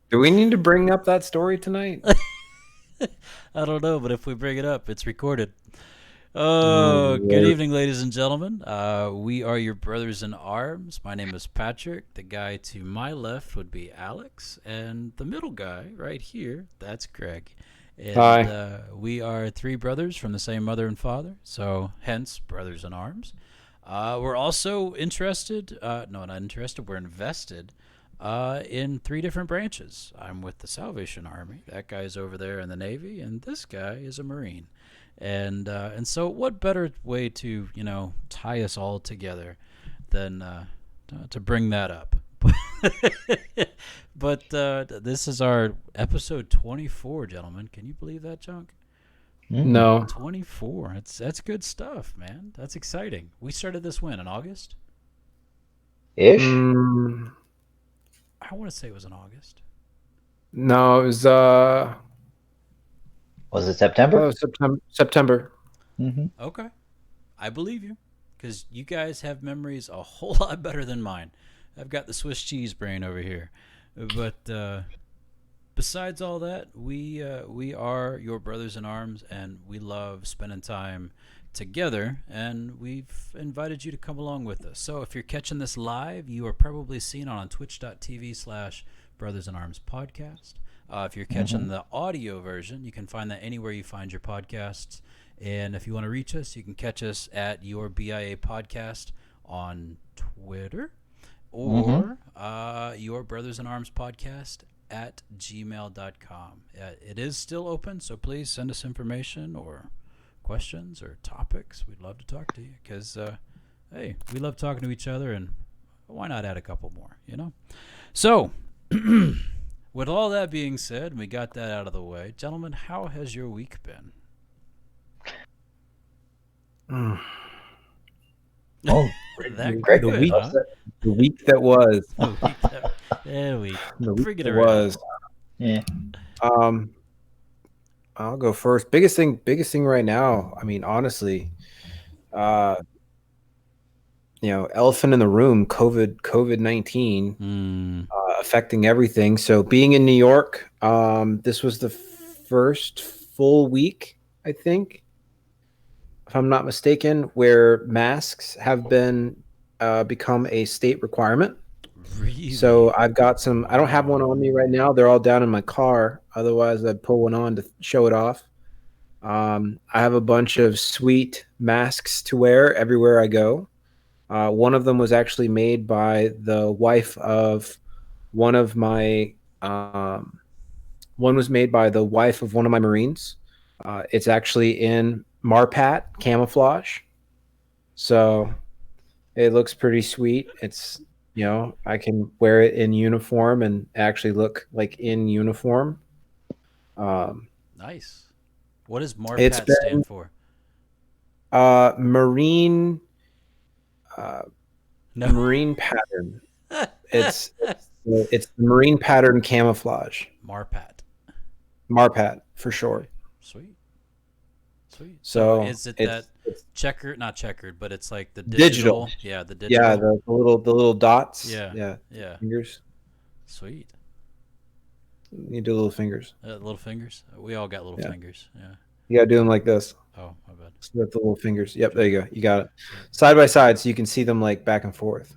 Do we need to bring up that story tonight? I don't know, but if we bring it up, it's recorded. Oh, Oh, good Lord. evening, ladies and gentlemen. We are your brothers in arms. My name is Patrick. The guy to my left would be Alex, and the middle guy right here, that's Greg. And Hi. we are three brothers from the same mother and father, so hence brothers in arms. We're also interested, no, not interested, we're invested in three different branches. I'm with the Salvation Army. That guy's over there in the Navy, and this guy is a Marine. And so, what better way to tie us all together than to bring that up? But this is our episode 24, gentlemen. Can you believe that, Junk? Mm. No. 24. That's good stuff, man. That's exciting. We started this when in August. Ish? Mm, I want to say it was in August. no, it was Was it I thought it September? was September. Mm-hmm. Okay, I believe you, because you guys have memories a whole lot better than mine. I've got the Swiss cheese brain over here, but besides all that, we are your brothers in arms, and we love spending time together. And we've invited you to come along with us. So if you're catching this live, you are probably seeing it on twitch.tv/ Brothers in Arms podcast. If you're catching Mm-hmm. the audio version, you can find that anywhere you find your podcasts. And if you want to reach us, you can catch us at your BIA podcast on Twitter Mm-hmm. or your Brothers in Arms podcast at gmail.com. It is still open, so please send us information or questions or topics. We'd love to talk to you because, hey, we love talking to each other, and why not add a couple more? So, with all that being said, we got that out of the way. Gentlemen, how has your week been? Mm. Oh, That great. The good, week huh? that the week that was. The week that, yeah, we The week bring it that around. was. Yeah. Um, I'll go first. Biggest thing right now. I mean, honestly, uh, elephant in the room. COVID-19 Mm, affecting everything. So being in New York, this was the first full week, I think, if I'm not mistaken, where masks have been become a state requirement. So really? I've got some. I don't have one on me Wow. right now. They're all down in my car. Otherwise, I'd pull one on to show it off. I have a bunch of sweet masks to wear everywhere I go. One of them was actually made by the wife of one of my. One was made by the wife of one of my Marines. It's actually in Marpat camouflage, so it looks pretty sweet. I can wear it in uniform and actually look like in uniform. Um, Nice. What does it's MARPAT been stand for? Marine No. marine pattern. It's the marine pattern camouflage. MARPAT. Marpat for Okay. short. Sweet. Sweet. So So is it that it's checkered, not checkered, but it's like the digital. digital? Yeah, the Yeah, digital. the little dots. Yeah. Yeah, Yeah. fingers. Sweet. You do little fingers. Little fingers. We all got little Yeah, fingers. Yeah. you gotta do them like this. Oh, my bad. So with the little fingers. Yep, there Sweet. you go. You got it. Sweet. Side by side, so you can see them like back and forth.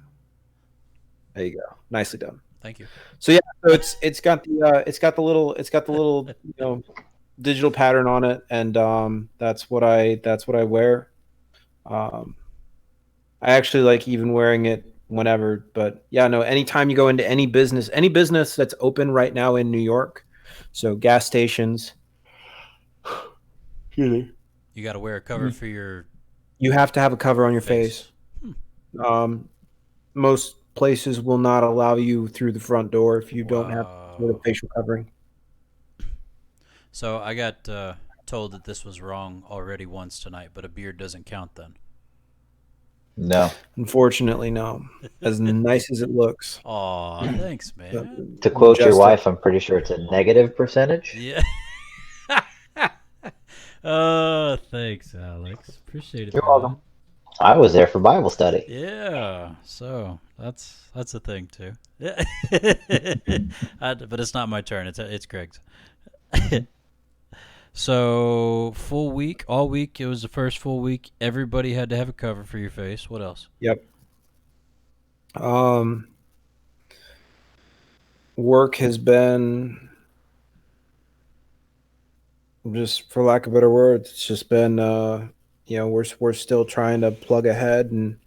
There you go. Nicely done. Thank you. So yeah, so it's got the little digital pattern on it, and that's what I wear. Um, I actually like even wearing it whenever, but yeah, no. Anytime you go into any business that's open right now in New York, so gas stations, excuse me, You got to wear a cover for your you have to have a cover on your face. face. Hmm. Um, most places will not allow you through the front door if you don't have sort of Wow. facial covering. So I got told that this was wrong already once tonight, but a beard doesn't count then. No. Unfortunately, no. As nice as it looks, Aw, thanks, but man. To quote your just wife, I'm pretty sure it's a negative percentage. Yeah. Oh, thanks, Alex. Appreciate it, You're man. welcome. I was there for Bible study. Yeah, so that's a thing too. Yeah, but it's not my turn. It's Greg's. So full week, all week. It was the first full week. Everybody had to have a cover for your face. What else? Yep. Work has been, just for lack of better words, it's just been we're still trying to plug ahead and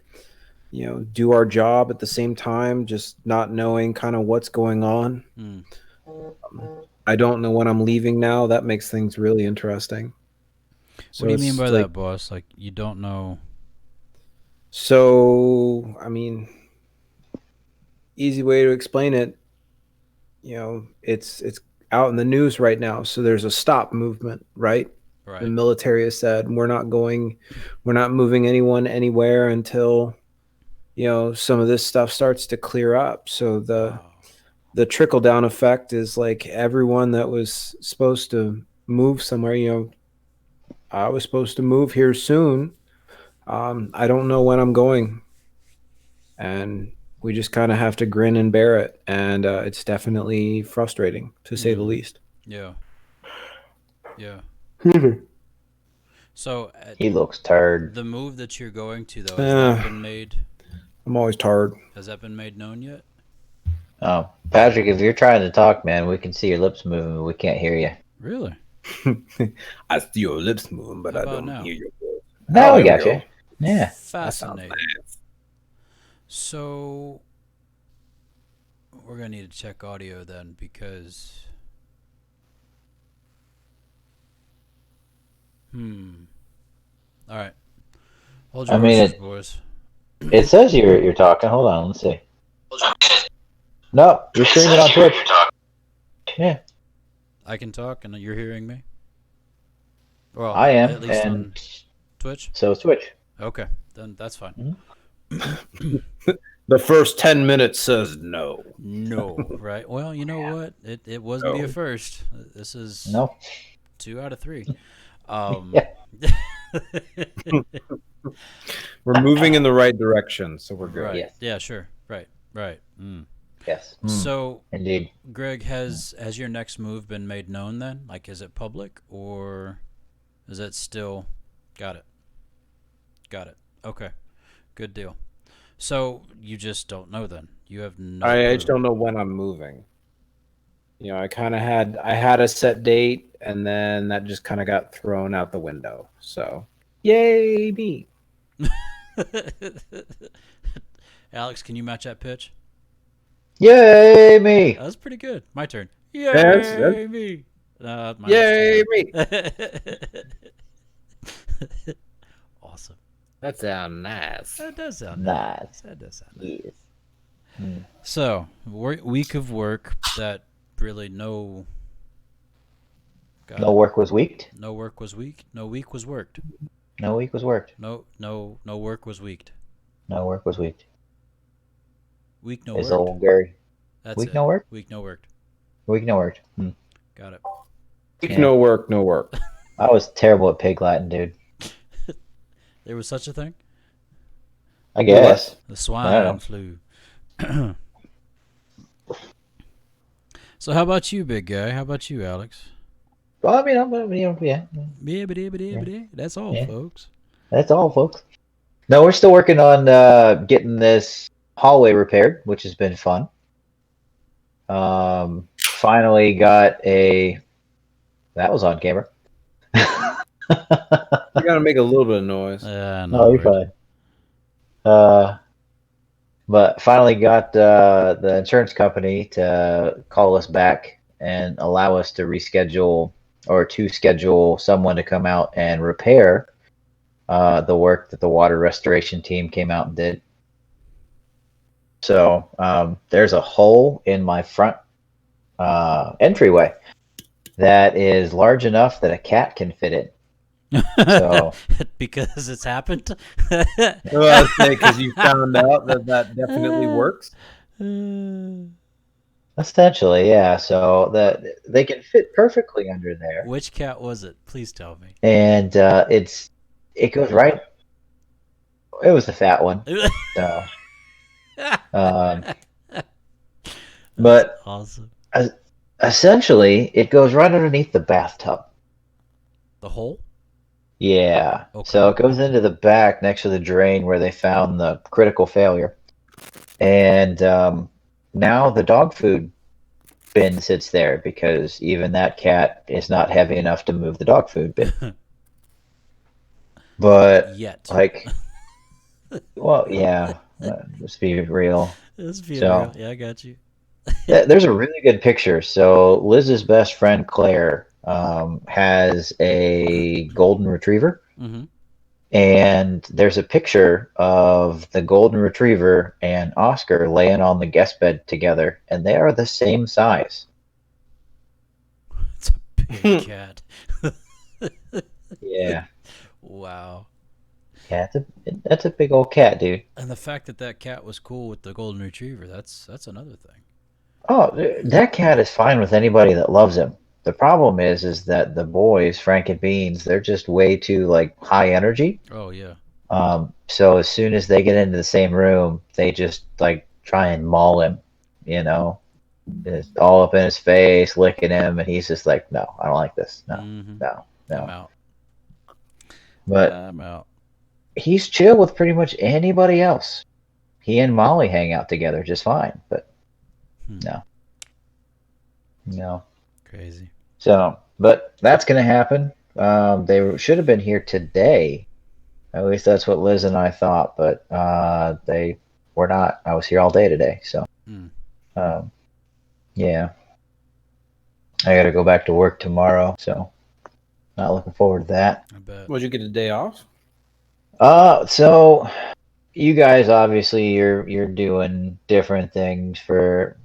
do our job at the same time, just not knowing kind of what's going on. I don't know when I'm leaving now. That makes things really interesting. What do you mean by that, boss? Like, you don't know? So, I mean, easy way to explain it, it's out in the news right now. So there's a stop movement, right? Right. The military has said we're not moving anyone anywhere until some of this stuff starts to clear up. So the trickle down effect is like everyone that was supposed to move somewhere. I was supposed to move here soon. I don't know when I'm going, and we just kind of have to grin and bear it. And it's definitely frustrating, to say the least. Yeah. Yeah. So He looks tired. the move that you're going to, though, has that been made? I'm always tired. Has that been made known yet? Oh, Patrick, if you're trying to talk, man, we can see your lips moving, but we can't hear you. Really? I see your lips moving, but How I about don't now? hear your voice. Now we there got we you. go. Yeah. Fascinating. So we're gonna need to check audio then, because all right. Hold your horses, boys. It says you're talking. Hold on, let's see. No, you're streaming on Twitch. Yeah, I can talk, and you're hearing me. Well, I am, at least on and Twitch. so is Twitch. Okay, then that's fine. The first 10 minutes says no. No, right? Well, you know what? It wasn't be a first. This is No. 2 out of 3. We're moving in the right direction, so we're good. Right. Yes. Yeah, sure. Right. Yes. So, Indeed. Greg, has your next move been made known then? Like, is it public, or is it still? Got it. Okay. Good deal. So you just don't know then. You have no I just don't know when I'm moving. I had a set date, and then that just kind of got thrown out the window. So, yay me. Alex, can you match that pitch? Yay me! That was pretty good. My turn. Yay me! Yay me! Awesome. That sounds nice. That does sound Nice. That does sound nice. Yes. So, week of work that really no work was weeked. No work was weak. No week was worked. No week was worked. No work was weeked. No work was weeked. Week no Is worked. old Gary. That's Week it. no work? Week no worked. Week no worked. Got it. Yeah. No work. I was terrible at pig Latin, dude. There was such a thing? I guess. The swine flu. So how about you, big guy? How about you, Alex? Well, I mean, yeah. That's all, Yeah. folks. That's all, folks. No, we're still working on getting this hallway repaired, which has been fun. Finally got that was on camera. You gotta make a little bit of noise. No, you're fine. But finally got the insurance company to call us back and allow us to reschedule or to schedule someone to come out and repair the work that the water restoration team came out and did. So there's a hole in my front entryway that is large enough that a cat can fit in. So because it's happened. Because you found out that definitely works. essentially, yeah. So that they can fit perfectly under there. Which cat was it? Please tell me. And it goes right It was the fat one. So, um, That's but awesome. essentially, it goes right underneath the bathtub. The hole? Yeah. Okay. So it goes into the back next to the drain where they found the critical failure. And now the dog food bin sits there because even that cat is not heavy enough to move the dog food bin. But, Yet. like, well, yeah, let's be real. Let's be real. So Yeah, I got you. there's a really good picture. So Liz's best friend Claire has a golden retriever, Mm-hmm. and there's a picture of the golden retriever and Oscar laying on the guest bed together, and they are the same size. It's a big cat. Yeah, Wow. yeah, that's a big old cat, dude. And the fact that that cat was cool with the golden retriever, that's another thing. Oh, that cat is fine with anybody that loves him. The problem is that the boys, Frank and Beans, they're just way too like high energy. Oh, yeah. So as soon as they get into the same room, they just like try and maul him, you know, just all up in his face, licking him, and he's just like, no, I don't like this. No, Mm-hmm. no, I'm no. out. But I'm out. he's chill with pretty much anybody else. He and Molly hang out together just fine, but no, no. Crazy. So, but that's going to happen. They should have been here today. At least that's what Liz and I thought, but they were not. I was here all day today, so Mm. um, yeah. I got to go back to work tomorrow, so not looking forward to that. I bet. Would you get a day off? So you guys obviously you're doing different things for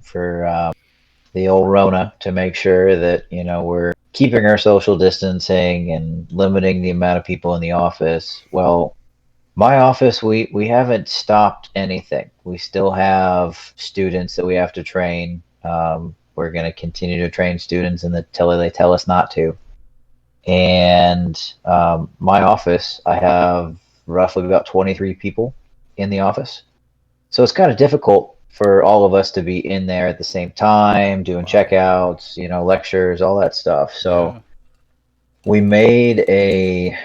the old Rona to make sure that we're keeping our social distancing and limiting the amount of people in the office. Well, my office, we haven't stopped anything. We still have students that we have to train. We're going to continue to train students until they tell us not to. And my office, I have roughly about 23 people in the office. So it's kind of difficult for all of us to be in there at the same time, doing checkouts, lectures, all that stuff. So Yeah. we made an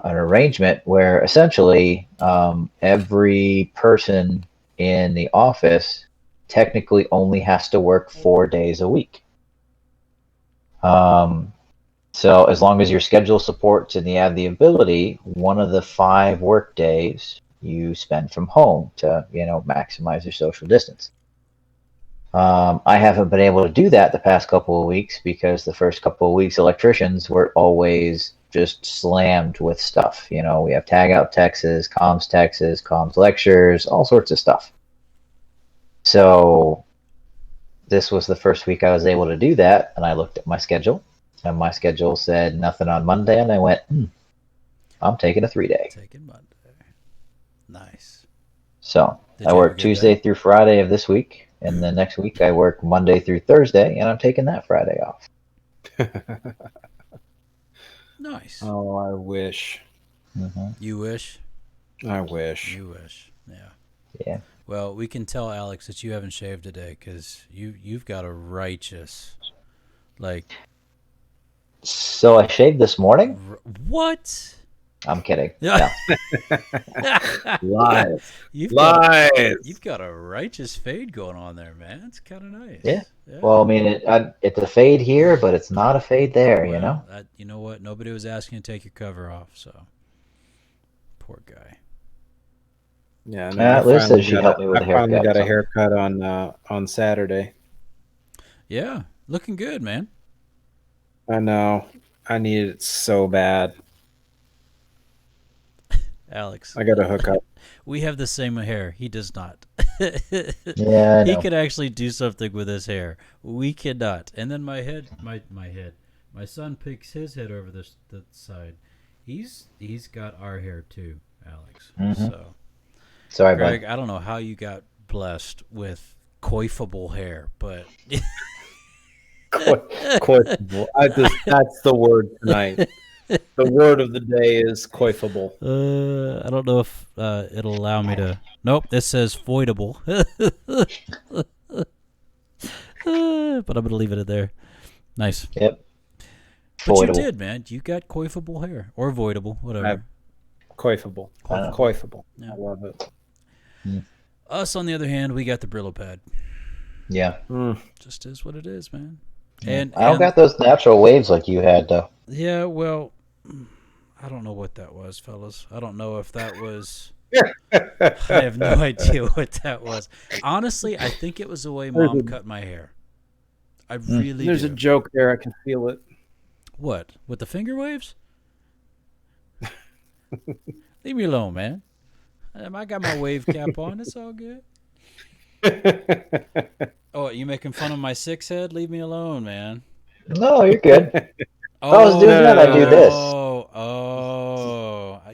arrangement where essentially every person in the office technically only has to work 4 days a week. So as long as your schedule supports and you have the ability, one of the 5 work days you spend from home to maximize your social distance. I haven't been able to do that the past couple of weeks because the first couple of weeks electricians were always just slammed with stuff. We have tag out Texas, comms lectures, all sorts of stuff. So this was the first week I was able to do that, and I looked at my schedule, and my schedule said nothing on Monday, and I went, I'm taking a 3-day. Taking Monday. Nice. So Did I you have a work good Tuesday day? through Friday of this week, and then next week I work Monday through Thursday, and I'm taking that Friday off. Nice. Oh, I wish. You wish? I wish. You wish. Yeah. Yeah. Well, we can tell Alex that you haven't shaved today because you've got a righteous, like. So I shaved this morning? What? I'm kidding. No. Lies. You've got a righteous fade going on there, man. It's kind of nice. Yeah. Well, I mean, it's a fade here, but it's not a fade there, you know? You know what? Nobody was asking you to take your cover off, so. Poor guy. Yeah, no, Liz said she'd help me with a haircut. I finally got a haircut on Saturday. Yeah, looking good, man. I know. I need it so bad. Alex. I got to hook up. We have the same hair. He does not. Yeah, I know. He could actually do something with his hair. We cannot. And then my son picks his head over the side. He's got our hair too, Alex. Mm-hmm. So, sorry, Greg, bud. I don't know how you got blessed with coifable hair, but Coifable. That's the word tonight. The word of the day is coifable. I don't know if it'll allow me to. Nope, this says voidable. But I'm gonna leave it at there. Nice. Yep. But you Voidable. did, man. You got coifable hair or voidable, whatever. Coifable. Coifable. Yeah. I love it. Us, on the other hand, we got the Brillo pad. Yeah. Just is what it is, man. I don't got those natural waves like you had, though. Yeah, well, I don't know what that was, fellas. I don't know if that was. I have no idea what that was. Honestly, I think it was the way Mom cut my hair. I really There's do. a joke there. I can feel it. What? With the finger waves? Leave me alone, man. I got my wave cap on. It's all good. Oh, you making fun of my six head? Leave me alone, man. No, you're good. Oh, I was doing that. I do this.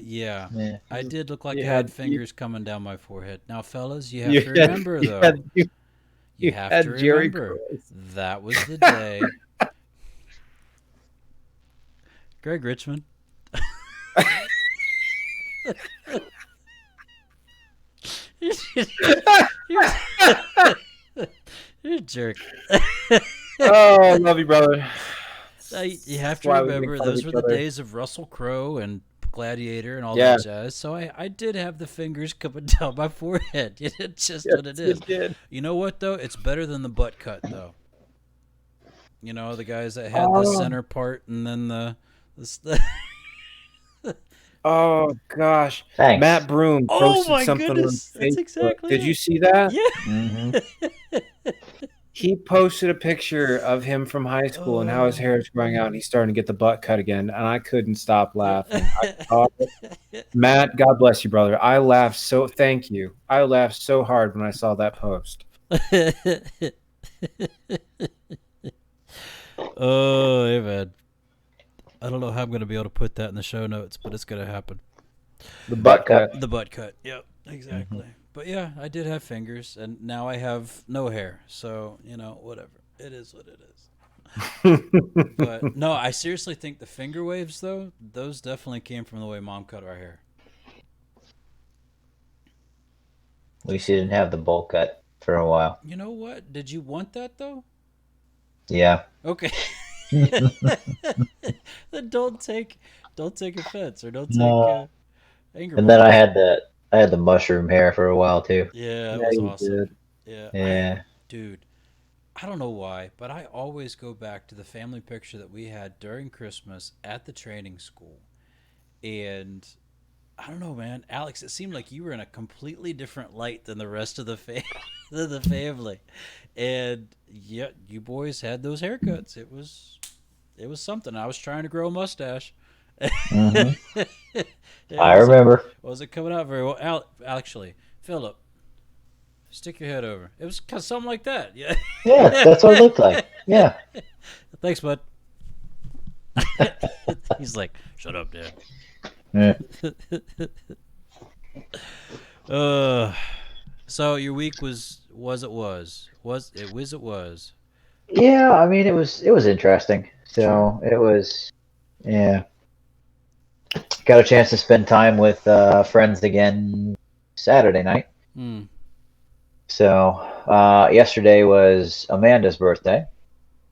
Yeah. I did look like You I had had- fingers coming down my forehead. Now, fellas, you have to remember, though. You have had to Jerry remember curls. that was the day. Greg Richmond. You're a jerk. Oh, I love you, brother. You have to Why we make remember, fun of those each were the other. days of Russell Crowe and Gladiator and all Yeah. that jazz. So I did have the fingers coming down my forehead. It's just what it is. You did. You know what, though? It's better than the butt cut, though. You know, the guys that had the center part and then the Oh gosh, Thanks. Matt Broom Oh, posted my something goodness. on That's Facebook. exactly Did it. you see that? Yeah. Mm-hmm. He posted a picture of him from high school and how his hair is growing out, and he's starting to get the butt cut again. And I couldn't stop laughing. I saw it. Matt, God bless you, brother. I laughed so. Thank you. I laughed so hard when I saw that post. Oh, hey, man. I don't know how I'm going to be able to put that in the show notes, but it's going to happen. The butt cut. The butt cut. Yep, exactly. But yeah, I did have fingers, and now I have no hair. So, you know, whatever. It is what it is. But no, I seriously think the finger waves, though, those definitely came from the way Mom cut our hair. At least you didn't have the bowl cut for a while. You know what? Did you want that, though? Yeah. Okay. Then don't take offense or don't take No. anger. And then I had the mushroom hair for a while too. Yeah, that Yeah, was you awesome. did. Yeah. Yeah. Dude, I don't know why, but I always go back to the family picture that we had during Christmas at the training school. And I don't know, man. Alex, it seemed like you were in a completely different light than the rest of the the family. And yeah, you boys had those haircuts. It was something. I was trying to grow a mustache. Mm-hmm. It I wasn't- remember. Wasn't coming out very well. Actually, Philip, stick your head over. It was something like that. Yeah. Yeah, that's what it looked like. Yeah. Thanks, bud. He's like, shut up, Dad. Yeah. So your week was Yeah, I mean it was interesting. So it was, yeah. Got a chance to spend time with friends again Saturday night. So yesterday was Amanda's birthday.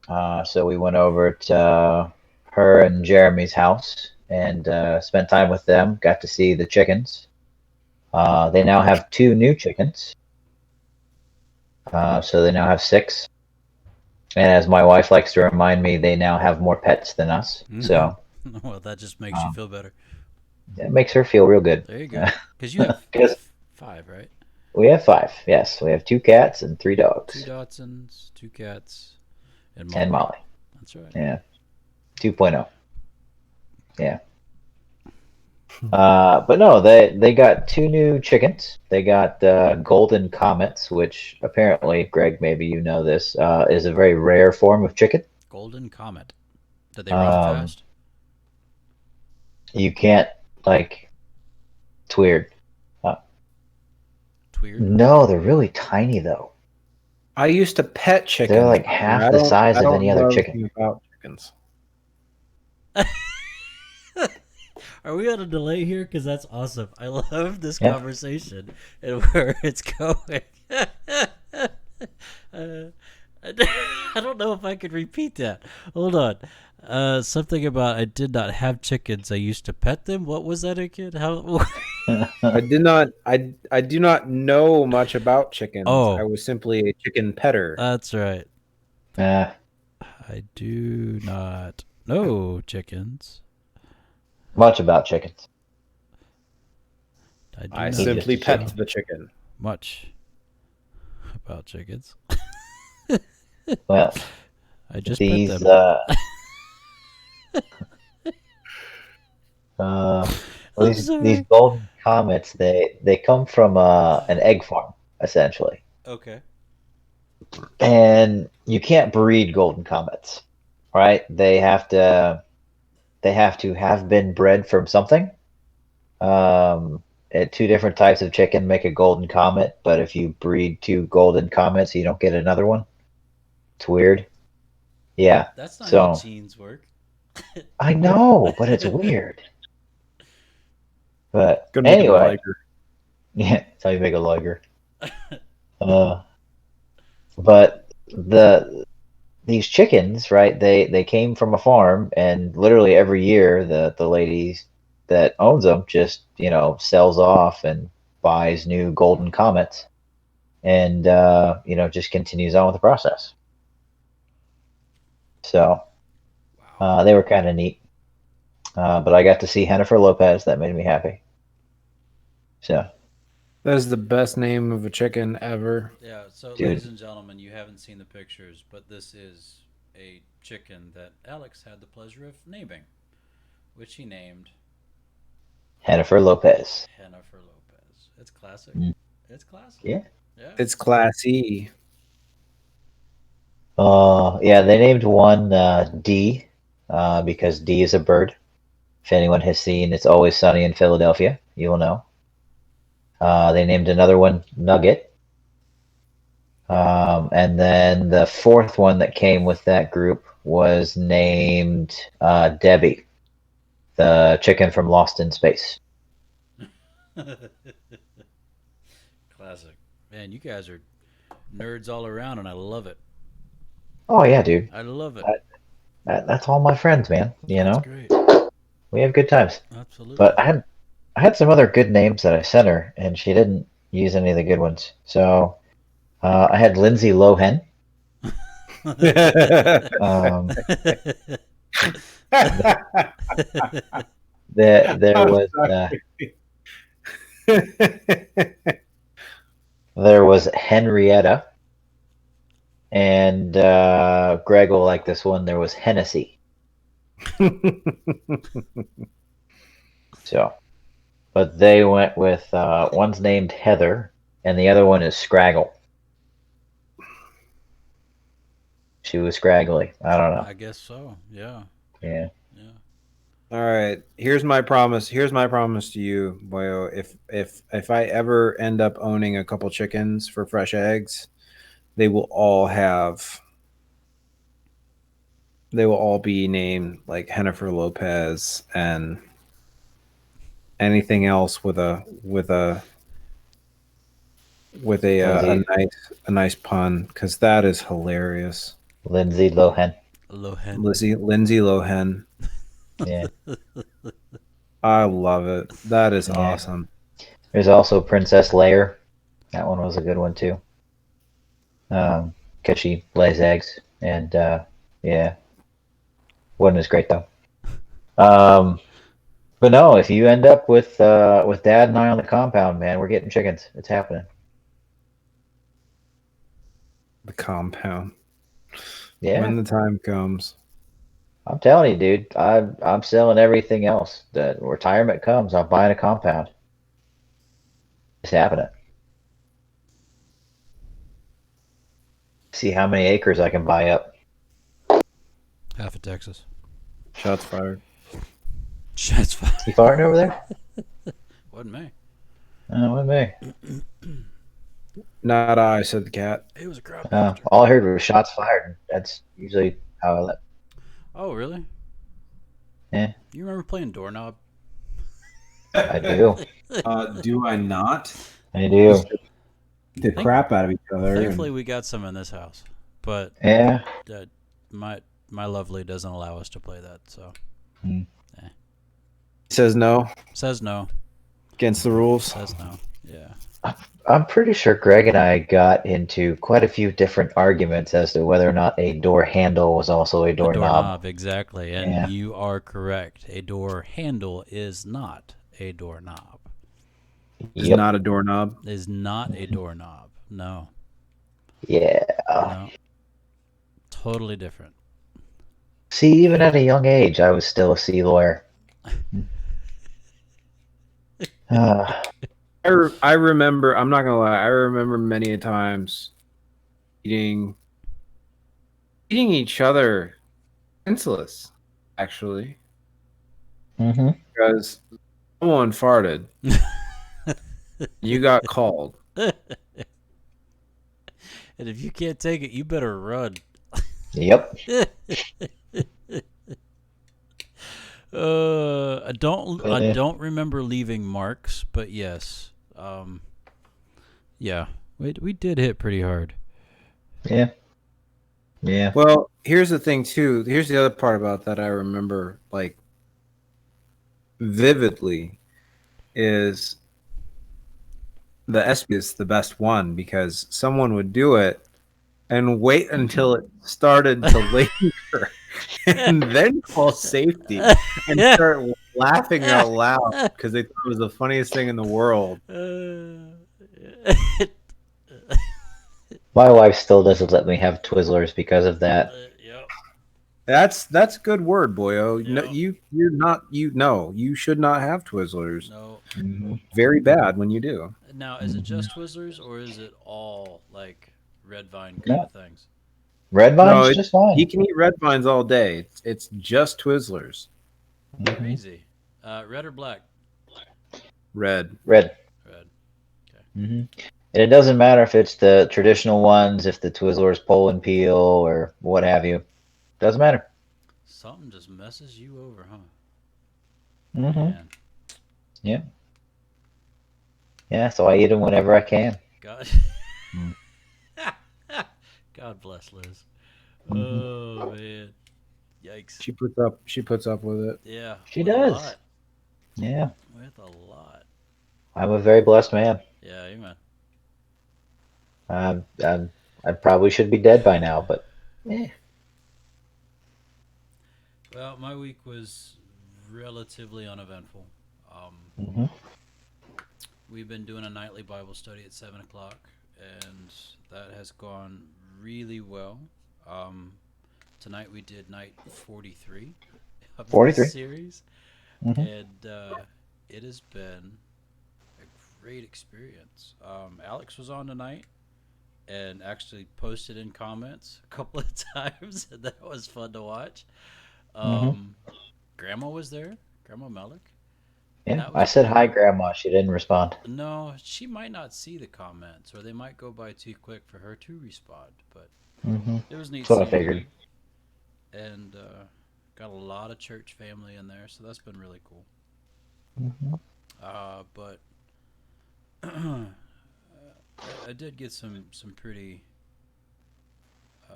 So we went over to her and Jeremy's house and spent time with them. Got to see the chickens. They now have 2 new chickens. So they now have 6. And as my wife likes to remind me, they now have more pets than us. So well, that just makes you feel better. it makes her feel real good. There you go. Because you have 5, right? We have 5. Yes, we have 2 cats and 3 dogs. 2 Dachshunds, 2 cats, and And Molly. That's right. Yeah. 2.0. Yeah. But no, they got 2 new chickens. They got golden comets, which apparently, Greg, maybe you know this, is a very rare form of chicken. Golden Comet. Did they run fast? You can't, like, it's weird. It's weird. No, they're really tiny, though. I used to pet chickens. They're like half the size of any other chicken. About chickens. Are we on a delay here? Because that's awesome. I love this Yeah. conversation and where it's going. I don't know if I could repeat that. Hold on. Something about I did not have chickens. I used to pet them. What was that again? How? I did not. I do not know much about chickens. Oh. I was simply a chicken petter. That's right. Uh, I do not know chickens. much about chickens. I do I not simply just a pet chicken. the chicken. much about chickens. Well, I just these pet them. I'm these sorry. golden comets, they come from an egg farm essentially, Okay. and you can't breed golden comets, right? They have to have been bred from something. Two different types of chicken make a golden comet, but if you breed two golden comets, you don't get another one. It's weird. Yeah. That's not how So genes work. I know, but it's weird. But Gonna make it a anyway, liger. yeah, that's how you make a lager. But these chickens, right? They came from a farm, and literally every year, the lady that owns them just sells off and buys new golden comets, and just continues on with the process. So Wow. they were kind of neat. But I got to see Jennifer Lopez. That made me happy. So, That is the best name of a chicken ever. Yeah, so dude, ladies and gentlemen, you haven't seen the pictures, but this is a chicken that Alex had the pleasure of naming, which he named Jennifer Lopez. Jennifer Lopez. It's classic. Mm. It's classic. Yeah. Yeah. It's classy. Yeah, they named one D because D is a bird. If anyone has seen It's Always Sunny in Philadelphia, you will know. They named another one Nugget. And then the fourth one that came with that group was named Debbie, the chicken from Lost in Space. Classic. Man, you guys are nerds all around, and I love it. Oh, yeah, dude. I love it. That's all my friends, man. That's great. We have good times. Absolutely. But I had some other good names that I sent her, and she didn't use any of the good ones. So I had Lindsay Lohan. Um, there I'm was sorry. there was Henrietta, and Greg will like this one. There was Hennessy. So, but they went with one's named Heather, and the other one is Scraggle. She was scraggly. I don't know. I guess so. Yeah. Yeah. Yeah. All right. Here's my promise. Here's my promise to you, Boyo. If I ever end up owning a couple chickens for fresh eggs, they will all be named like Jennifer Lopez and anything else with a nice pun, because that is hilarious. Lindsay Lohan. Lohan. Lindsay Lohan. Yeah. I love it. That is Yeah. awesome. There's also Princess Lair. That one was a good one too. Because she lays eggs, and yeah, wasn't as great though. But no, if you end up with Dad and I on the compound, man, we're getting chickens. It's happening. The compound. Yeah, When the time comes. I'm telling you, dude. I'm selling everything else. The retirement comes, I'm buying a compound. It's happening. See how many acres I can buy up. Half of Texas. Shots fired. Shots fired. You farting over there? Wasn't me. With me. Not I, said the cat. It was a crowd monster. All I heard was shots fired. That's usually how I let. Oh, really? Yeah. You remember playing doorknob? I do. Do I not? I do. Just beat the crap out of each other. Thankfully, And we got some in this house, but Yeah. my lovely doesn't allow us to play that, so Mm. says no says no. against the rules. Says no. Yeah. I'm pretty sure Greg and I got into quite a few different arguments as to whether or not a door handle was also a A doorknob. doorknob, exactly, and Yeah. you are correct. A door handle is not a doorknob. Is Yep. not a doorknob. Is not a doorknob. No. Yeah. No. Totally different. See, even at a young age, I was still a sea lawyer. Uh, I remember. I'm not gonna lie. I remember many times eating each other senseless. Actually, hmm because someone farted, you got called. And if you can't take it, you better run. Yep. I don't remember leaving marks, but yes. Yeah. We did hit pretty hard. Yeah. Yeah. Well, here's the thing too. Here's the other part about that I remember like vividly is the SB is the best one because someone would do it and wait until it started to linger and then call safety and start laughing out loud because they thought it was the funniest thing in the world. My wife still doesn't let me have Twizzlers because of that. Yep. That's a good word, boyo. No, Yeah. you should not have Twizzlers. No. Mhm. Very bad when you do. Now, is it just Twizzlers or is it all like Red Vine kind No. of things? Red No, Vine's just fine. he can eat red vines all day. It's just Twizzlers. Mhm. Crazy. Red or black? Red. Red. Red. hmm And it doesn't matter if it's the traditional ones, if the Twizzlers pull and peel or what have you. Doesn't matter. Something just messes you over, huh? hmm Man. Yeah. Yeah, so I eat them whenever I can. God. Mm. God bless Liz. Mhm. Oh man. Yikes. She puts up with it. Yeah. She with does. A lot. Yeah. With a lot. I'm a very blessed man. Yeah, amen. I probably should be dead by now, but Well, my week was relatively uneventful. hmm We've been doing a nightly Bible study at 7 o'clock, and that has gone really well. Um, Tonight we did night 43 of the 43. series, hmm and it has been a great experience. Alex was on tonight and actually posted in comments a couple of times, and that was fun to watch. Grandma was there, Grandma Melick. And Yeah, that I was said cool. hi, Grandma. She didn't respond. No, she might not see the comments, or they might go by too quick for her to respond. But hmm it was neat That's what I seeing figured. her, and got a lot of church family in there, so that's been really cool. hmm But I did get some pretty uh,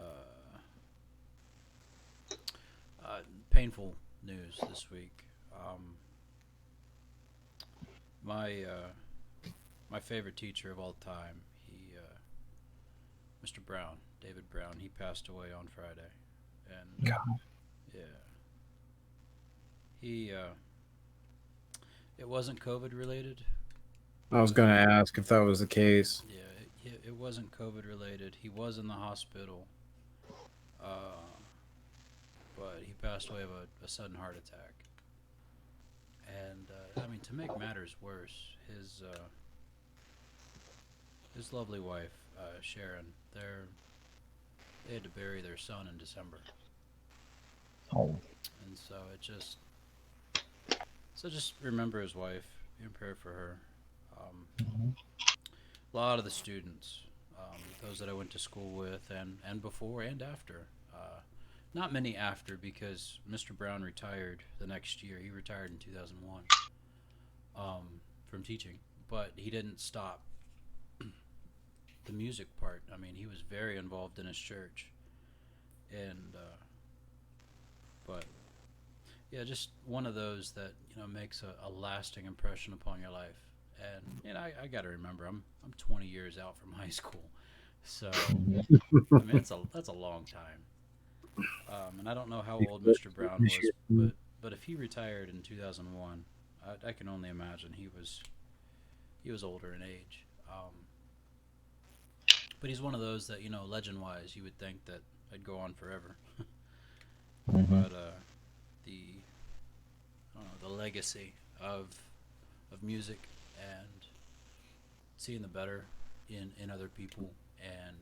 painful news this week. My favorite teacher of all time, Mr. Brown, David Brown, he passed away on Friday, and God. yeah, he it wasn't COVID related. I was gonna ask if that was the case. Yeah, it wasn't COVID related. He was in the hospital, but he passed away of a sudden heart attack. And I mean, to make matters worse, his lovely wife, Sharon, they had to bury their son in December, Oh. and so just remember his wife, be in prayer for her. Mhm. A lot of the students, those that I went to school with, and before and after. Not many after, because Mr. Brown retired the next year. He retired in 2001. from teaching, but he didn't stop the music part. I mean, he was very involved in his church, and but yeah, just one of those that makes a lasting impression upon your life. And I got to remember, I'm 20 years out from high school, so I mean that's a long time. And I don't know how old Mr. Brown was, but if he retired in 2001, I can only imagine he was older in age. But he's one of those that legend wise, you would think that I'd go on forever. Hmm. But the I don't know, the legacy of music and seeing the better in other people, and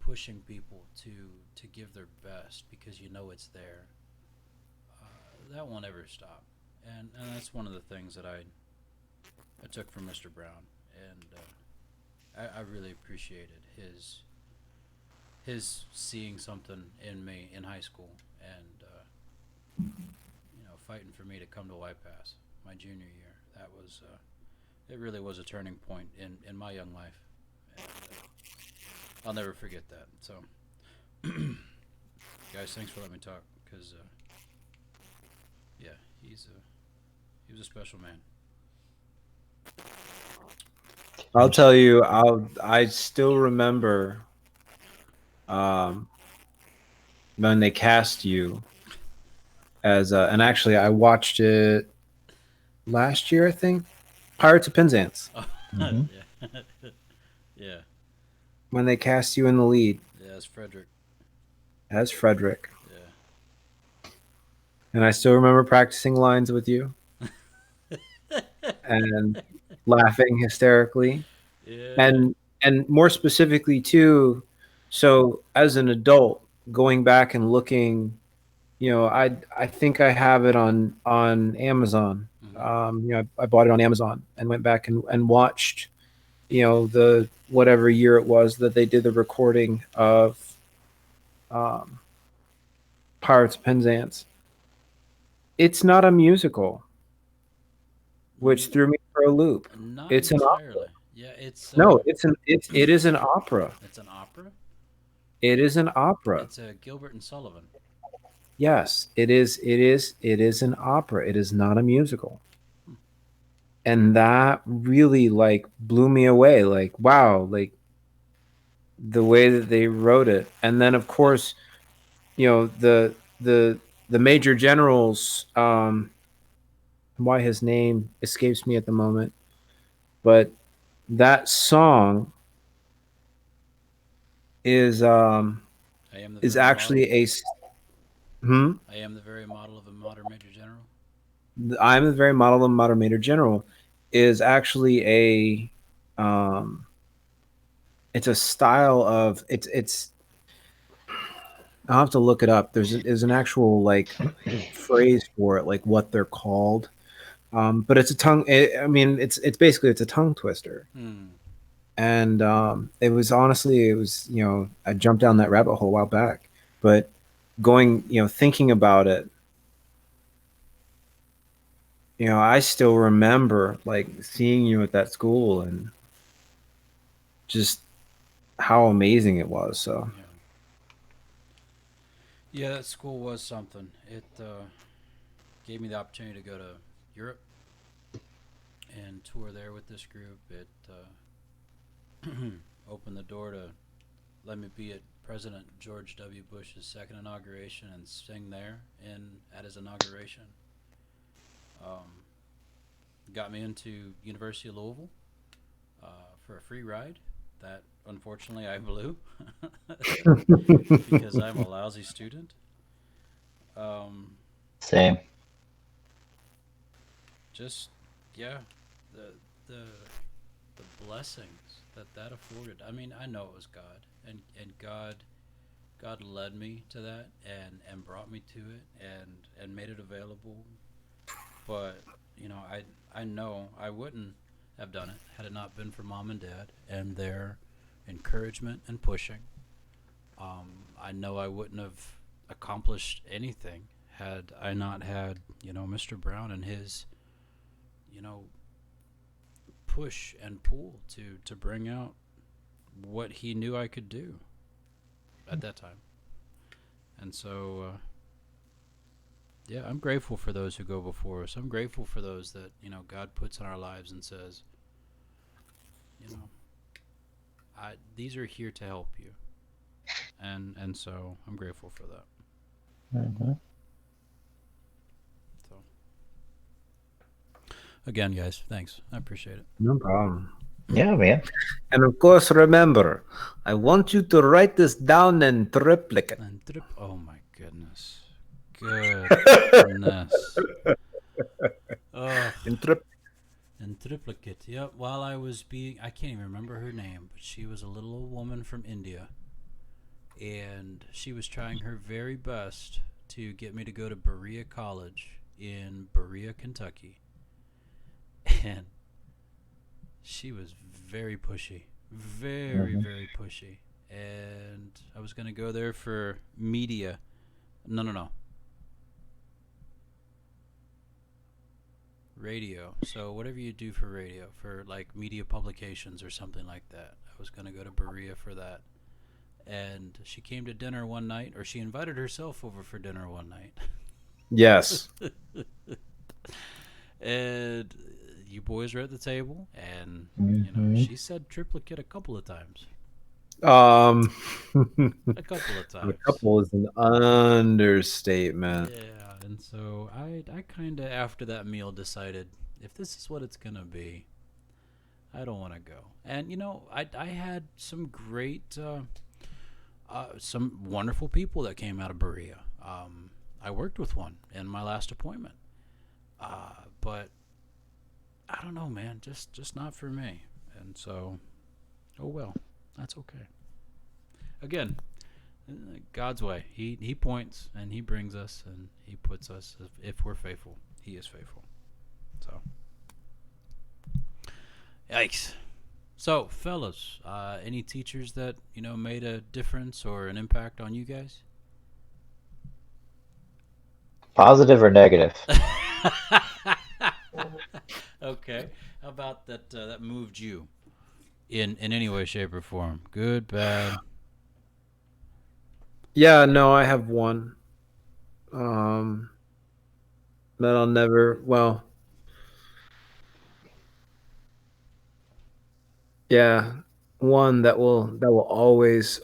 pushing people to give their best because it's there. That won't ever stop, and that's one of the things that I took from Mr. Brown, and I really appreciated his seeing something in me in high school, and fighting for me to come to White Pass my junior year. That was it really was a turning point in my young life, and I'll never forget that. So, guys, thanks for letting me talk, because yeah, he was a special man. I'll tell you, I still remember um, when they cast you as and actually I watched it last year, I think. Pirates of Penzance. Oh, Hmm. yeah, yeah, When they cast you in the lead yeah. It's Frederick. as Frederick. Yeah. And I still remember practicing lines with you and laughing hysterically. Yeah. And more specifically too, so as an adult, going back and looking, I think I have it on Amazon. Hmm. I bought it on Amazon and went back and watched, the whatever year it was that they did the recording of um, Pirates of Penzance. It's not a musical, which threw me for a loop. Not It's an opera. entirely. Yeah, No, it is an opera. it's an opera. It is an opera. It's a Gilbert and Sullivan. Yes, it is. It is an opera. It is not a musical. Hmm. And that really like blew me away. Like, wow, like the way that they wrote it. And then of course, the the major generals, why his name escapes me at the moment, but that song is I am the is very model. actually hmm? I am the very model of a modern major general. I'm the very model of modern major general is actually um it's a style of it's I'll have to look it up. There's an actual like phrase for it, like what they're called. But it's a tongue. I mean, it's basically it's a tongue twister. Hmm. And it was honestly, it was I jumped down that rabbit hole a while back, but going thinking about it, I still remember like seeing you at that school and just how amazing it was. So Yeah. Yeah, that school was something. It gave me the opportunity to go to Europe and tour there with this group. It opened the door to let me be at President George W. Bush's second inauguration and sing there in at his inauguration. Um, got me into University of Louisville uh, for a free ride. That unfortunately I blew because I'm a lousy student. Um, Same. just yeah, the the the blessings that afforded. I mean, I know it was God, and God led me to that and brought me to it and made it available. But I know I wouldn't have done it had it not been for mom and dad and their encouragement and pushing. I know I wouldn't have accomplished anything had I not had Mr. Brown and his push and pull to bring out what he knew I could do at that time. And so, yeah, I'm grateful for those who go before us. I'm grateful for those that God puts in our lives and says, you know, these are here to help you, and so I'm grateful for that. Mm-hmm. So, again, guys, thanks. I appreciate it. No problem. Yeah, man. And of course, remember, I want you to write this down in triplicate. And oh my goodness, goodness. Ugh. In triplicate. Yep. While I was I can't even remember her name, but she was a little old woman from India, and she was trying her very best to get me to go to Berea College in Berea, Kentucky, and she was very pushy, very pushy, and I was gonna go there for media. No. Radio. So whatever you do for radio, for like media publications or something like that. I was going to go to Berea for that. And she came to dinner one night, or she invited herself over for dinner one night. Yes. And you boys were at the table, and she said triplicate a couple of times. A couple of times. A couple is an understatement. Yeah, and so I kind of, after that meal, decided if this is what it's going to be, I don't want to go. And, I had some great, some wonderful people that came out of Berea. I worked with one in my last appointment. But I don't know, man, just not for me. And so, oh well, that's okay. Again, God's way. He points and he brings us and he puts us. If we're faithful, he is faithful. So, yikes. So, fellas, any teachers that made a difference or an impact on you guys? Positive or negative? Okay. How about that? That moved you in any way, shape, or form? Good, bad. Yeah, no, I have one. That I'll never. Well, yeah, one that will always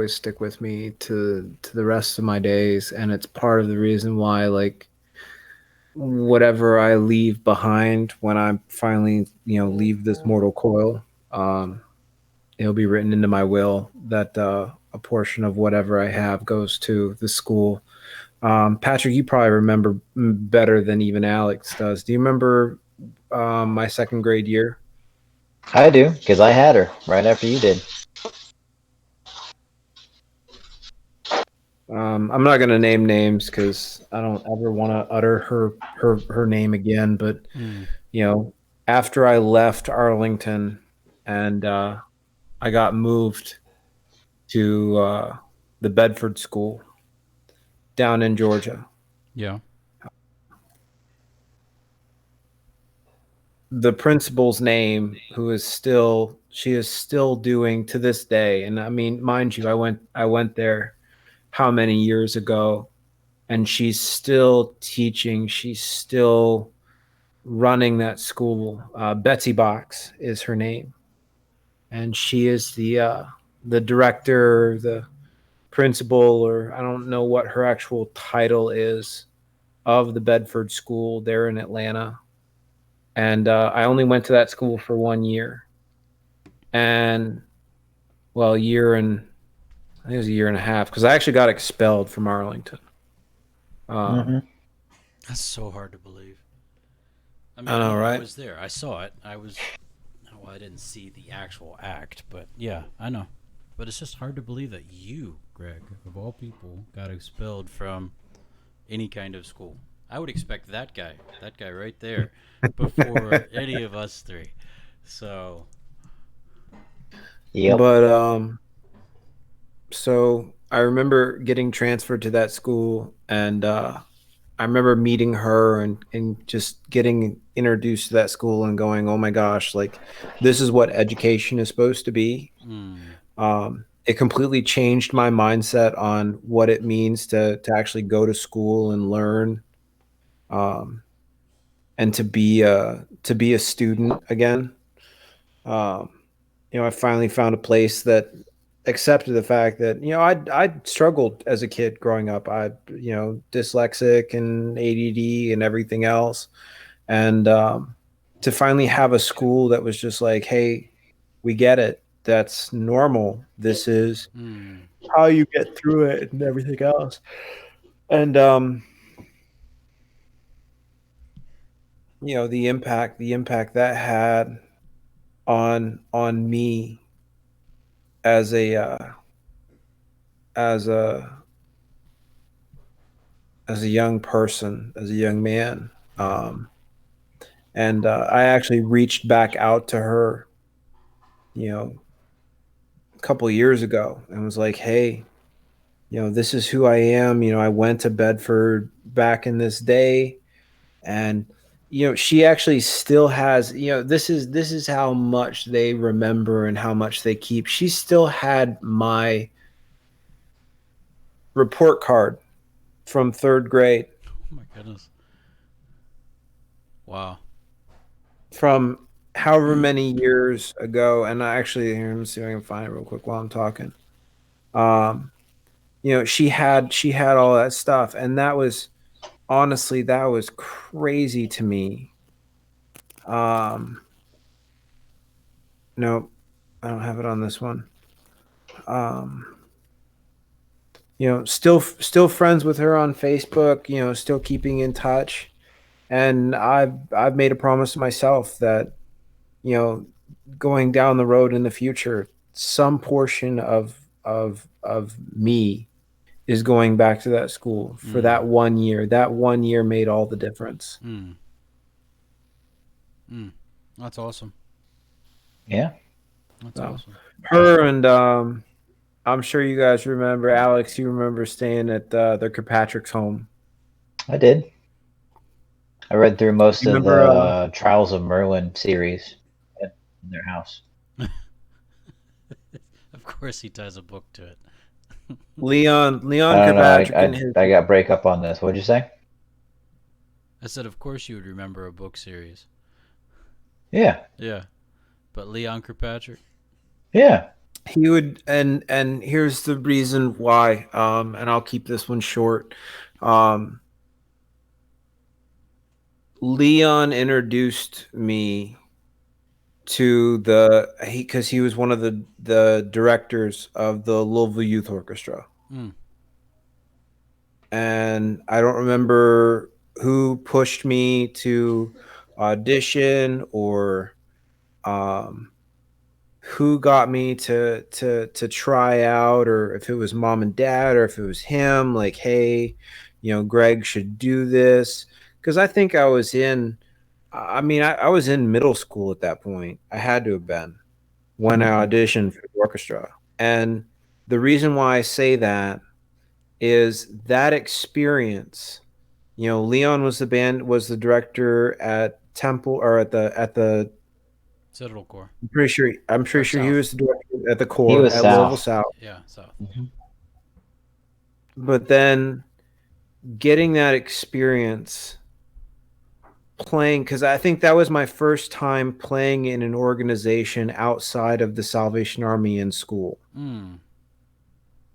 stick with me to the rest of my days, and it's part of the reason why, like, whatever I leave behind when I finally leave this mortal coil, it'll be written into my will that a portion of whatever I have goes to the school. Patrick, you probably remember better than even Alex does. Do you remember my second grade year? I do, because I had her right after you did. I'm not going to name names because I don't ever want to utter her name again. But after I left Arlington and I got moved to the Bedford school down in Georgia. Yeah. The principal's name, she is still doing to this day. And I mean, mind you, I went there how many years ago, and she's still teaching. She's still running that school. Betsy Box is her name. And she is the director, the principal, or I don't know what her actual title is, of the Bedford school there in Atlanta. And I only went to that school for 1 year. And, well, I think it was a year and a half, because I actually got expelled from Arlington. That's so hard to believe. I mean, I know, right? I was there. I saw it. Well, I didn't see the actual act, but yeah, I know. But it's just hard to believe that you, Greg, of all people, got expelled from any kind of school. I would expect that guy right there, before any of us three. So, Yep. But so I remember getting transferred to that school, and I remember meeting her and just getting introduced to that school and going, oh my gosh, like this is what education is supposed to be. Mm. It completely changed my mindset on what it means to actually go to school and learn, um, and to be a student again. Um, I finally found a place that accepted the fact that I struggled as a kid growing up. I dyslexic and ADD and everything else, and to finally have a school that was just like, hey, we get it. That's normal. This is Mm. how you get through it and everything else. And the impact that had on me as a as a as a young person, as a young man. And I actually reached back out to her, you know, a couple of years ago and was like, hey, this is who I am. I went to Bedford back in this day. And she actually still has, this is how much they remember and how much they keep. She still had my report card from 3rd grade, Oh my goodness. Wow. from however many years ago. And I actually, here, let me see if I can find it real quick while I'm talking. um she had all that stuff, and that was, honestly, that was crazy to me. um no, I don't have it on this one. um still friends with her on Facebook, still keeping in touch. And I've made a promise to myself that, you know, going down the road in the future, some portion of me is going back to that school for Mm. that 1 year. That 1 year made all the difference. Mm. Mm. That's awesome. Yeah. That's So awesome. her and I'm sure you guys remember, Alex. You remember staying at the Kirkpatrick's home. I did. I read through most You of remember the Trials of Merlin series in their house. Of course, he ties a book to it. Leon I don't know. Kirkpatrick and his. I got break up on this. What'd you say? I said, of course you would remember a book series. Yeah. Yeah, but Leon Kirkpatrick. Yeah. He would, and here's the reason why. And I'll keep this one short. um Leon introduced me to because he was one of the directors of the Louisville Youth Orchestra. Mm. And I don't remember who pushed me to audition, or um who got me to try out, or if it was mom and dad, or if it was him, like, hey, Greg should do this. Because I think I was in middle school at that point. I had to have been, when I auditioned for the orchestra. And the reason why I say that is that experience. Leon was the director at Temple, or at the Citadel Core. I'm pretty Or sure he South. was the director at the He core was at Louisville South. South. Yeah, South. Mhm. But then getting that experience playing, because I think that was my first time playing in an organization outside of the Salvation Army in school. Mm.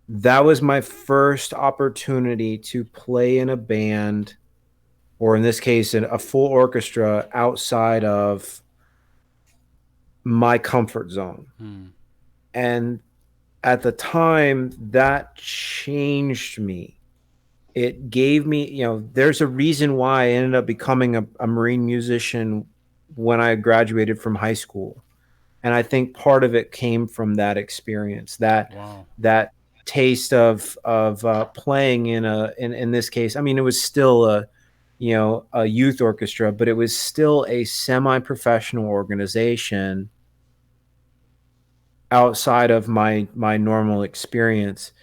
That was my first opportunity to play in a band, or in this case, in a full orchestra outside of my comfort zone. Mm. And at the time, that changed me. It gave me, there's a reason why I ended up becoming a Marine musician when I graduated from high school. And I think part of it came from that experience, Wow. that taste of playing in this case. I mean, it was still a youth orchestra, but it was still a semi-professional organization outside of my normal experience.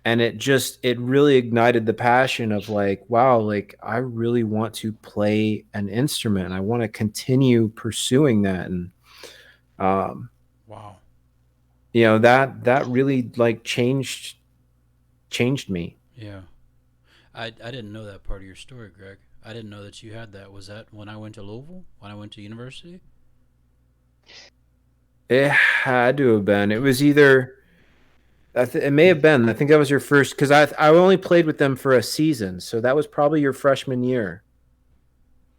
and it really ignited the passion of like, wow, like I really want to play an instrument. I want to continue pursuing that. And um Wow. that really like changed me. Yeah. I didn't know that part of your story, Greg. I didn't know that you had that. Was that when I went to Louisville? When I went to university? It had to have been. It was either it may have been. I think that was your first, because I only played with them for a season, so that was probably your freshman year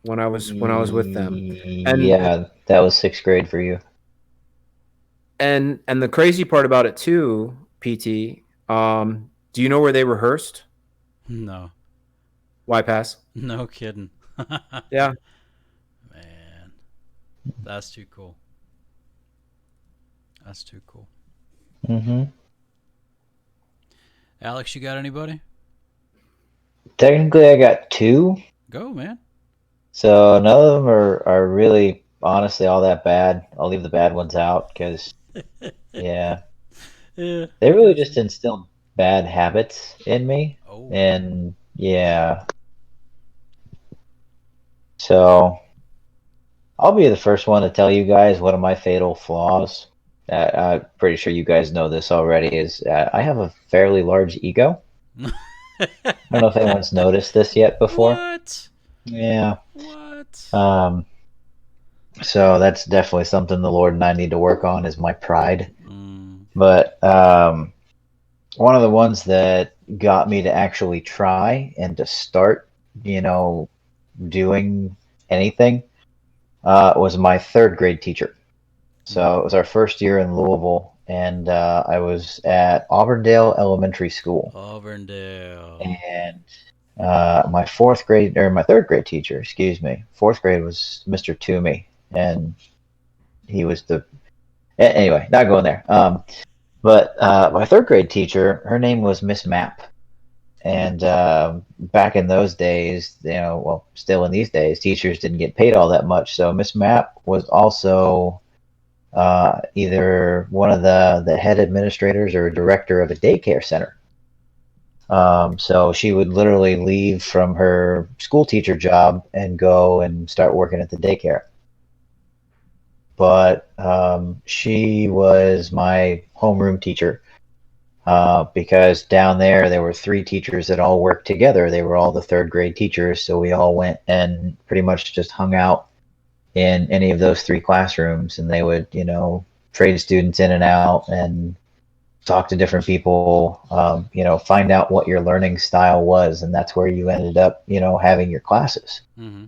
when I was with them. And Yeah, that was sixth grade for you. and the crazy part about it too, PT, do you know where they rehearsed? No. Why pass? No kidding. Yeah. Man, that's too cool. That's too cool. Hmm. Alex, you got anybody? Technically, I got two, Go, man. so none of them are really honestly all that bad. I'll leave the bad ones out because yeah, Yeah, they I really got just you. instilled bad habits in me, Oh, and yeah, so I'll be the first one to tell you guys one of my fatal flaws. I'm pretty sure you guys know this already. Is I have a fairly large ego. I don't know if anyone's noticed this yet before. what? Yeah. What? Um, so that's definitely something the Lord and I need to work on is my pride. Mm, But one of the ones that got me to actually try and to start, you know, doing anything was my third grade teacher. mm. So it was our first year in Louisville, and I was at Auburndale Elementary School. Auburndale. And my fourth grade, or my third grade teacher, excuse me, fourth grade was Mr. Toomey, and he was the anyway, not going there. But my third grade teacher, her name was Miss Mapp, and back in those days, well, still in these days, teachers didn't get paid all that much. So Miss Mapp was also either one of the head administrators or a director of a daycare center. So she would literally leave from her school teacher job and go and start working at the daycare. But she was my homeroom teacher because down there were three teachers that all worked together. They were all the third grade teachers, so we all went and pretty much just hung out in any of those three classrooms, and they would, trade students in and out and talk to different people, find out what your learning style was, and that's where you ended up, having your classes. Mm-hmm.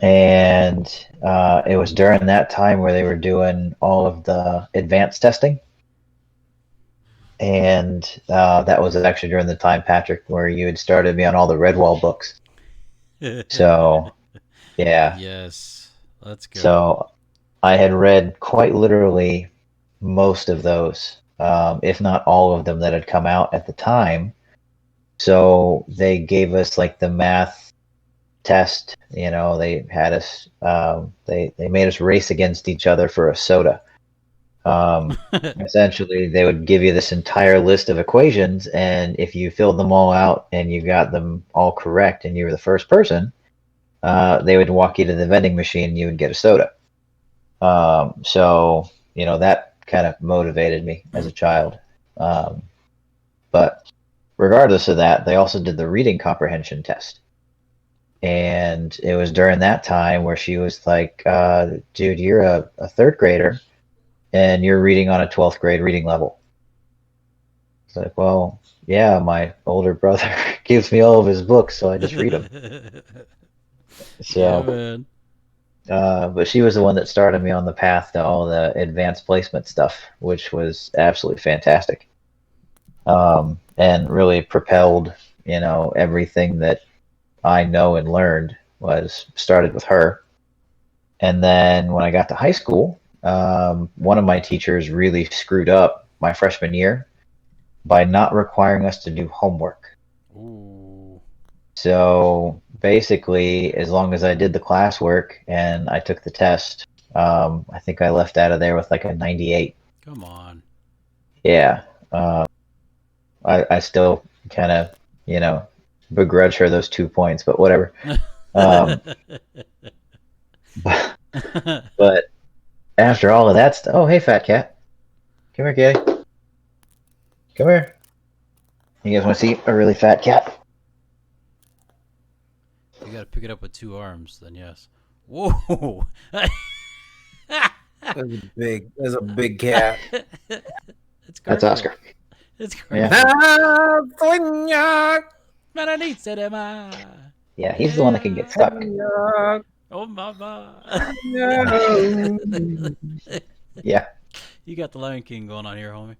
And it was during that time where they were doing all of the advanced testing. And that was actually during the time, Patrick, where you had started me on all the Redwall books. So, yeah. Yes. Let's go. So I had read quite literally most of those, if not all of them that had come out at the time. So they gave us like the math test. They had us. They made us race against each other for a soda. Essentially, they would give you this entire list of equations, and if you filled them all out and you got them all correct, and you were the first person, they would walk you to the vending machine and you would get a soda. So that kind of motivated me as a child. But regardless of that, they also did the reading comprehension test. And it was during that time where she was like, dude, you're a third grader and you're reading on a 12th grade reading level. It's like, well, yeah, my older brother gives me all of his books, so I just read them. Yeah, So, man. but she was the one that started me on the path to all the advanced placement stuff, which was absolutely fantastic. And really propelled, everything that I know and learned was started with her. And then when I got to high school, one of my teachers really screwed up my freshman year by not requiring us to do homework. Ooh. So basically, as long as I did the classwork and I took the test, I think I left out of there with like a 98. Come on. Yeah. I still kind of, begrudge her those 2 points, but whatever. Um, but after all of that stuff, oh, hey, fat cat. Come here, kitty. Come here. You guys want to see a really fat cat? If you got to pick it up with 2 arms, then yes. Whoa! That's a big cat. That's Oscar. It's great. California. Yeah, he's the one that can get stuck. Oh, mama. Yeah, You got the Lion King going on here, homie.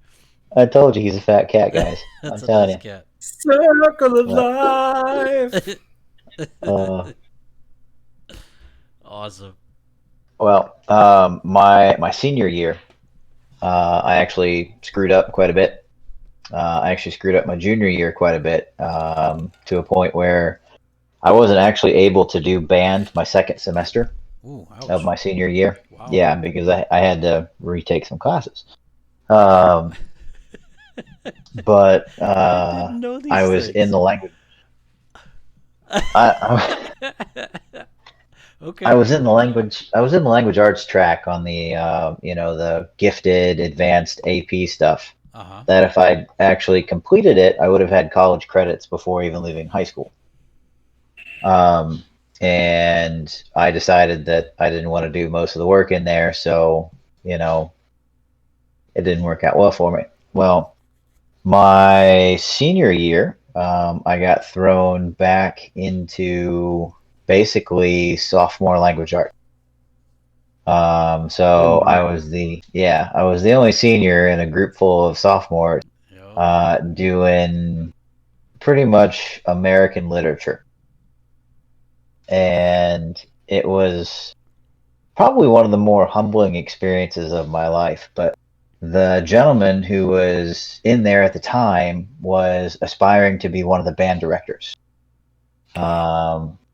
I told you he's a fat cat, guys. That's I'm a telling nice you. cat. Circle of What? life. Awesome. Well, my senior year, I actually screwed up quite a bit. I actually screwed up my junior year quite a bit, to a point where I wasn't actually able to do band my second semester Ooh, ouch. of my senior year. Wow. Yeah, because I had to retake some classes. But I didn't know these I was things. in the language. I Okay. I was in the language. I was in the language arts track on the the gifted advanced AP stuff. Uh-huh. That if I'd actually completed it, I would have had college credits before even leaving high school. And I decided that I didn't want to do most of the work in there, so it didn't work out well for me. Well, my senior year, I got thrown back into basically sophomore language art. So I was the only senior in a group full of sophomores, Yep. doing pretty much American literature, and it was probably one of the more humbling experiences of my life. But the gentleman who was in there at the time was aspiring to be one of the band directors.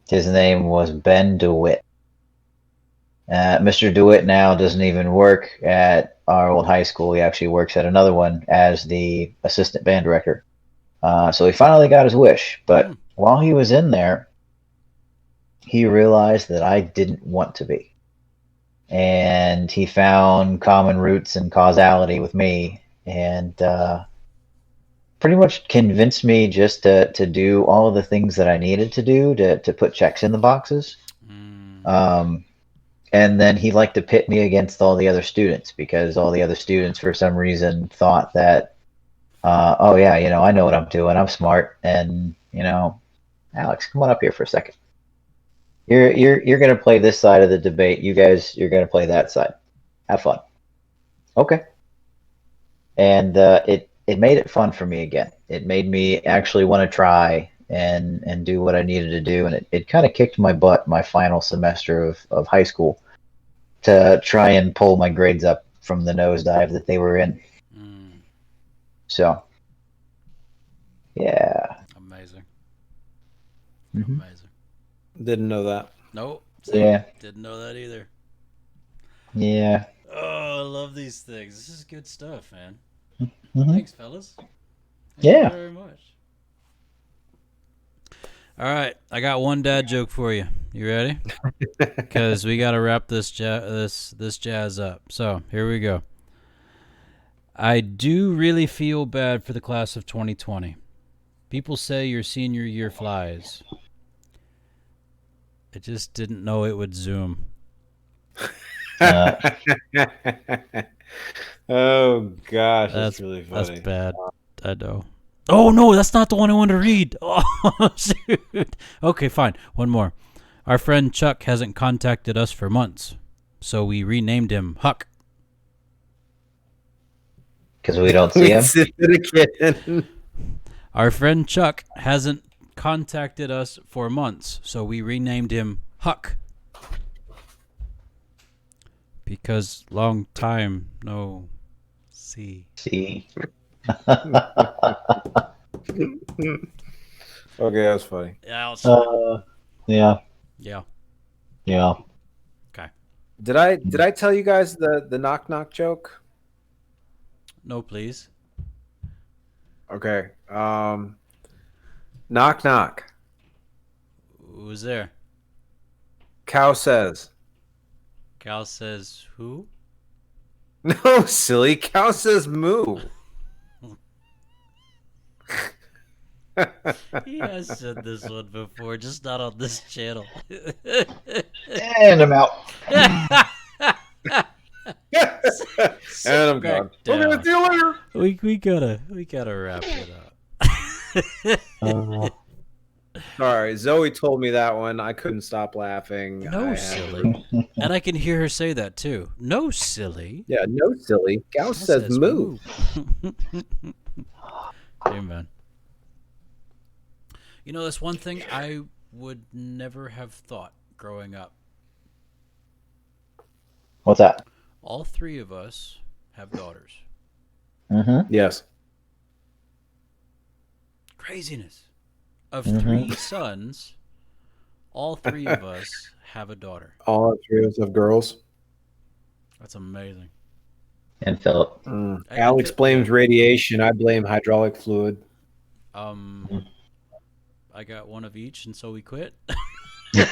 His name was Ben DeWitt. Mr. DeWitt now doesn't even work at our old high school. He actually works at another one as the assistant band director. So he finally got his wish. But while he was in there, he realized that I didn't want to be. And he found common roots and causality with me, and pretty much convinced me just to do all of the things that I needed to do to put checks in the boxes. And then he liked to pit me against all the other students, because all the other students, for some reason, thought that, oh yeah, I know what I'm doing. I'm smart. And Alex, come on up here for a second. You're gonna play this side of the debate. You guys, you're gonna play that side. Have fun. Okay. And it made it fun for me again. It made me actually want to try and do what I needed to do, and it kind of kicked my butt my final semester of high school to try and pull my grades up from the nosedive that they were in. So, yeah. Amazing. Mm-hmm. Amazing. Didn't know that. Nope. Yeah. Didn't know that either. Yeah. Oh, I love these things. This is good stuff, man. Mm-hmm. Thanks, fellas. Thank Yeah. you very much. All right, I got one dad joke for you. You ready? Because we got to wrap this jazz up. So here we go. I do really feel bad for the class of 2020. People say your senior year flies. I just didn't know it would zoom. Oh gosh, that's really funny. That's bad. I know. Oh no, that's not the one I wanted to read. Oh shoot. Okay, fine. One more. Our friend Chuck hasn't contacted us for months, so we renamed him Huck. Because we don't see him. Our friend Chuck hasn't contacted us for months, so we renamed him Huck. Because long time no see. See. Okay, that's funny. Yeah. Yeah. Yeah. Yeah. Okay. Did I tell you guys the knock knock joke? No, please. Okay. Knock knock. Who's there? Cow says. Cal says who? No, silly. Cow says moo. He has said this one before, just not on this channel. And I'm out. And I'm gone. Okay, see you later. We gotta wrap it up. Sorry, Zoe told me that one. I couldn't stop laughing. No, silly. And I can hear her say that too. No, silly. Yeah, no, silly. Gal says moo. Amen. You know, that's one thing I would never have thought growing up. What's that? All three of us have daughters. Mm-hmm. Yes. Craziness. Of three sons, all three of us have a daughter. All three of us have girls. That's amazing. And Philip. Alex blames radiation. I blame hydraulic fluid. I got one of each, and so we quit. We're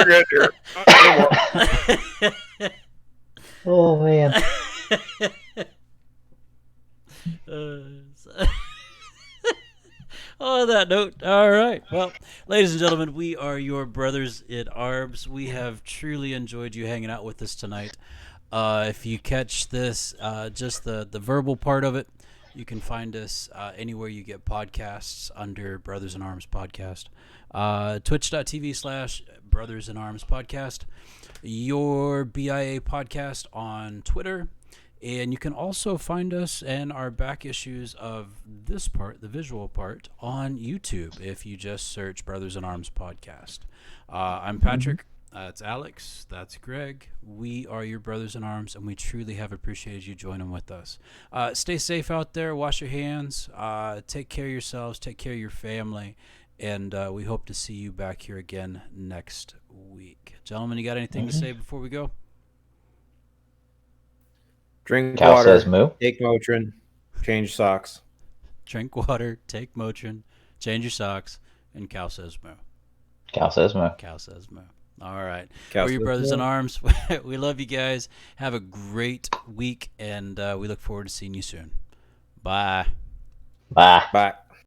good here. Oh, man. On that note, all right. Well, ladies and gentlemen, we are your brothers in arms. We have truly enjoyed you hanging out with us tonight. If you catch this, just the verbal part of it, you can find us anywhere you get podcasts under Brothers in Arms Podcast. Twitch.tv/Brothers in Arms Podcast. Your BIA Podcast on Twitter. And you can also find us and our back issues of this part, the visual part, on YouTube if you just search Brothers in Arms Podcast. I'm Patrick. That's Alex. That's Greg. We are your brothers in arms, and we truly have appreciated you joining with us. Stay safe out there. Wash your hands. Take care of yourselves. Take care of your family. And we hope to see you back here again next week. Gentlemen, you got anything to say before we go? Drink Cal water. says moo. Take Motrin. Change socks. Drink water. Take Motrin. Change your socks. And Cal says moo. Cal says moo. Cal says moo. All right. Cal We're your says brothers in moo. arms. We love you guys. Have a great week, and we look forward to seeing you soon. Bye. Bye. Bye.